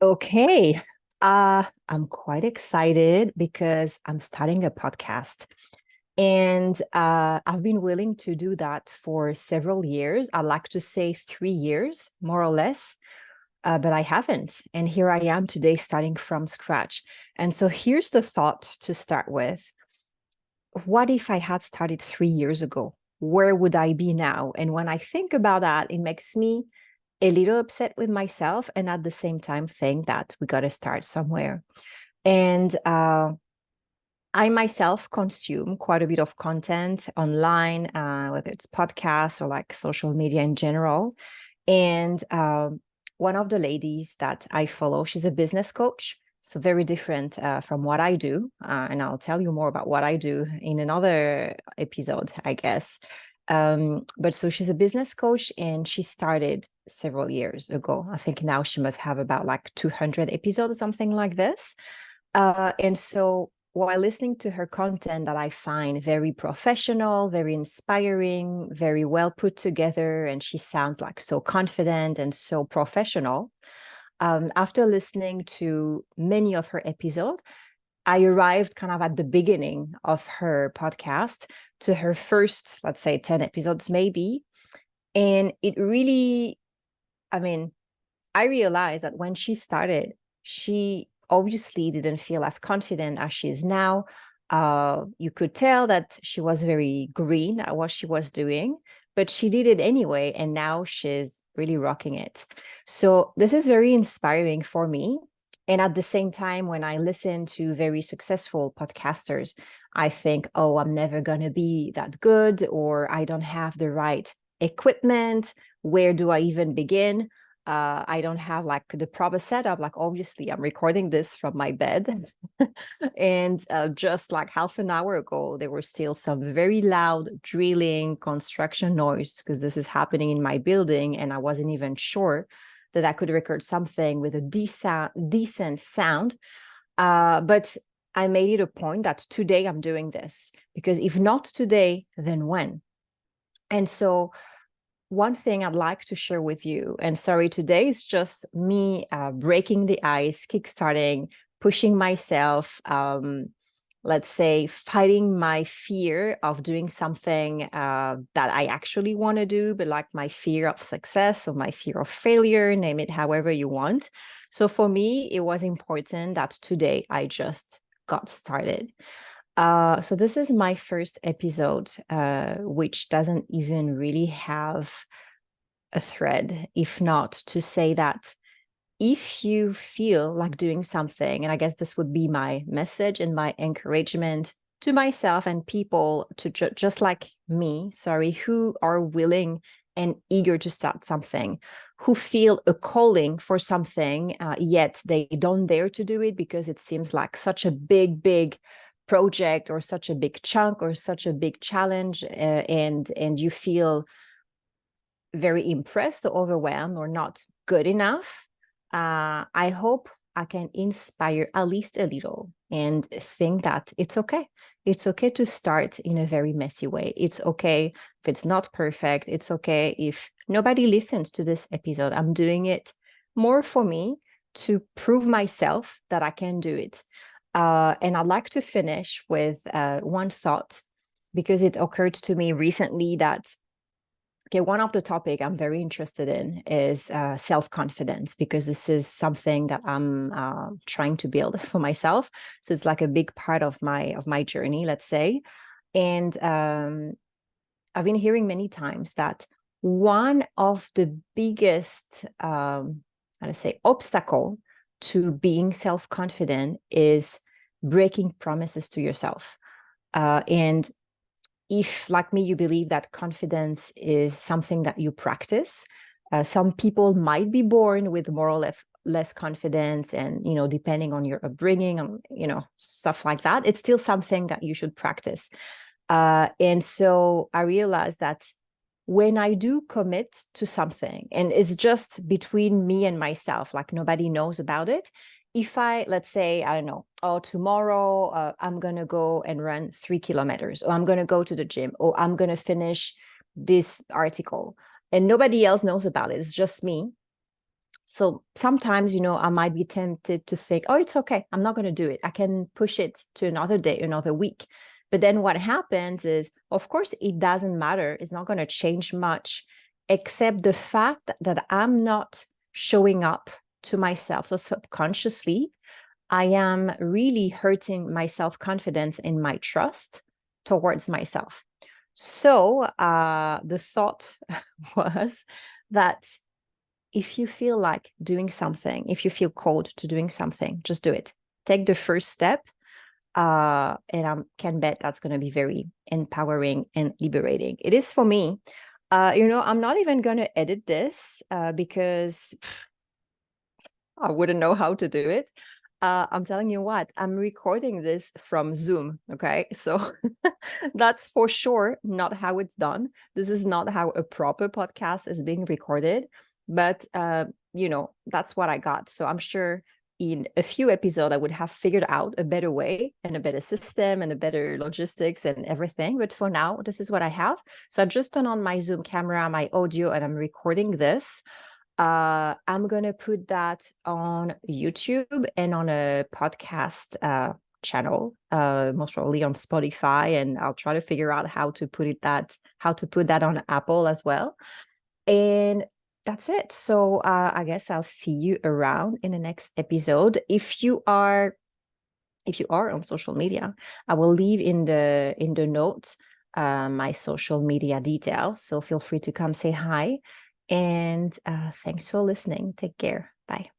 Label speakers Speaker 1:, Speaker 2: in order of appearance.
Speaker 1: Okay. I'm quite excited because I'm starting a podcast. And I've been willing to do that for several years. I like to say 3 years, more or less, but I haven't. And here I am today starting from scratch. And so here's the thought to start with. What if I had started 3 years ago? Where would I be now? And when I think about that, it makes me a little upset with myself and at the same time think that we got to start somewhere. And I myself consume quite a bit of content online, whether it's podcasts or like social media in general. And one of the ladies that I follow, she's a business coach. So very different from what I do. And I'll tell you more about what I do in another episode, I guess. But so she's a business coach and she started several years ago. I think now she must have about like 200 episodes or something like this. And so while listening to her content that I find very professional, very inspiring, very well put together, and she sounds like so confident and so professional. After listening to many of her episodes, I arrived kind of at the beginning of her podcast to her first, let's say, 10 episodes, maybe. And it really, I mean, I realized that when she started, she obviously didn't feel as confident as she is now. You could tell that she was very green at what she was doing, but she did it anyway. And now she's really rocking it. So this is very inspiring for me. And at the same time, when I listen to very successful podcasters, I think, oh, I'm never going to be that good, or I don't have the right equipment. Where do I even begin? I don't have like the proper setup. Like, obviously, I'm recording this from my bed. And just like half an hour ago, there were still some very loud drilling construction noise because this is happening in my building. And I wasn't even sure that I could record something with a decent sound. But I made it a point that today I'm doing this because if not today, then when? And so one thing I'd like to share with you, and sorry, today is just me breaking the ice, kickstarting, pushing myself, let's say, fighting my fear of doing something that I actually want to do, but like my fear of success or my fear of failure, name it however you want. So for me, it was important that today I just got started. So this is my first episode, which doesn't even really have a thread, if not to say that if you feel like doing something, and I guess this would be my message and my encouragement to myself and people to just like me, sorry, who are willing and eager to start something, who feel a calling for something, yet they don't dare to do it because it seems like such a big project or such a big chunk or such a big challenge, and you feel very impressed or overwhelmed or not good enough. I hope I can inspire at least a little and think that it's okay. It's okay to start in a very messy way. It's okay if it's not perfect. It's okay if nobody listens to this episode. I'm doing it more for me to prove myself that I can do it. And I'd like to finish with one thought because it occurred to me recently that okay, one of the topic I'm very interested in is self-confidence because this is something that I'm trying to build for myself. So it's like a big part of my journey, let's say. And I've been hearing many times that one of the biggest, how to say, obstacle to being self-confident is breaking promises to yourself. And if, like me, you believe that confidence is something that you practice, some people might be born with more or less confidence, and depending on your upbringing, on stuff like that, it's still something that you should practice. And so I realized that when I do commit to something, and it's just between me and myself, like nobody knows about it, if I, let's say, I don't know, oh, tomorrow I'm going to go and run 3 kilometers, or I'm going to go to the gym, or I'm going to finish this article, and nobody else knows about it, it's just me. So sometimes, I might be tempted to think, oh, it's okay, I'm not going to do it. I can push it to another day, another week. But then what happens is, of course, it doesn't matter. It's not going to change much, except the fact that I'm not showing up to myself. So subconsciously, I am really hurting my self-confidence and my trust towards myself. So the thought was that if you feel like doing something, if you feel called to doing something, just do it. Take the first step. And I can bet that's going to be very empowering and liberating. It is for me. I'm not even going to edit this because I wouldn't know how to do it. I'm telling you what, I'm recording this from Zoom. Okay. So that's for sure not how it's done. This is not how a proper podcast is being recorded, but, that's what I got. So I'm sure in a few episodes, I would have figured out a better way and a better system and a better logistics and everything. But for now, this is what I have. So I just turned on my Zoom camera, my audio, and I'm recording this. I'm going to put that on YouTube and on a podcast channel, most probably on Spotify, and I'll try to figure out how to put that on Apple as well. And that's it. So I guess I'll see you around in the next episode. If you are on social media, I will leave in the notes my social media details. So feel free to come say hi. And thanks for listening. Take care. Bye.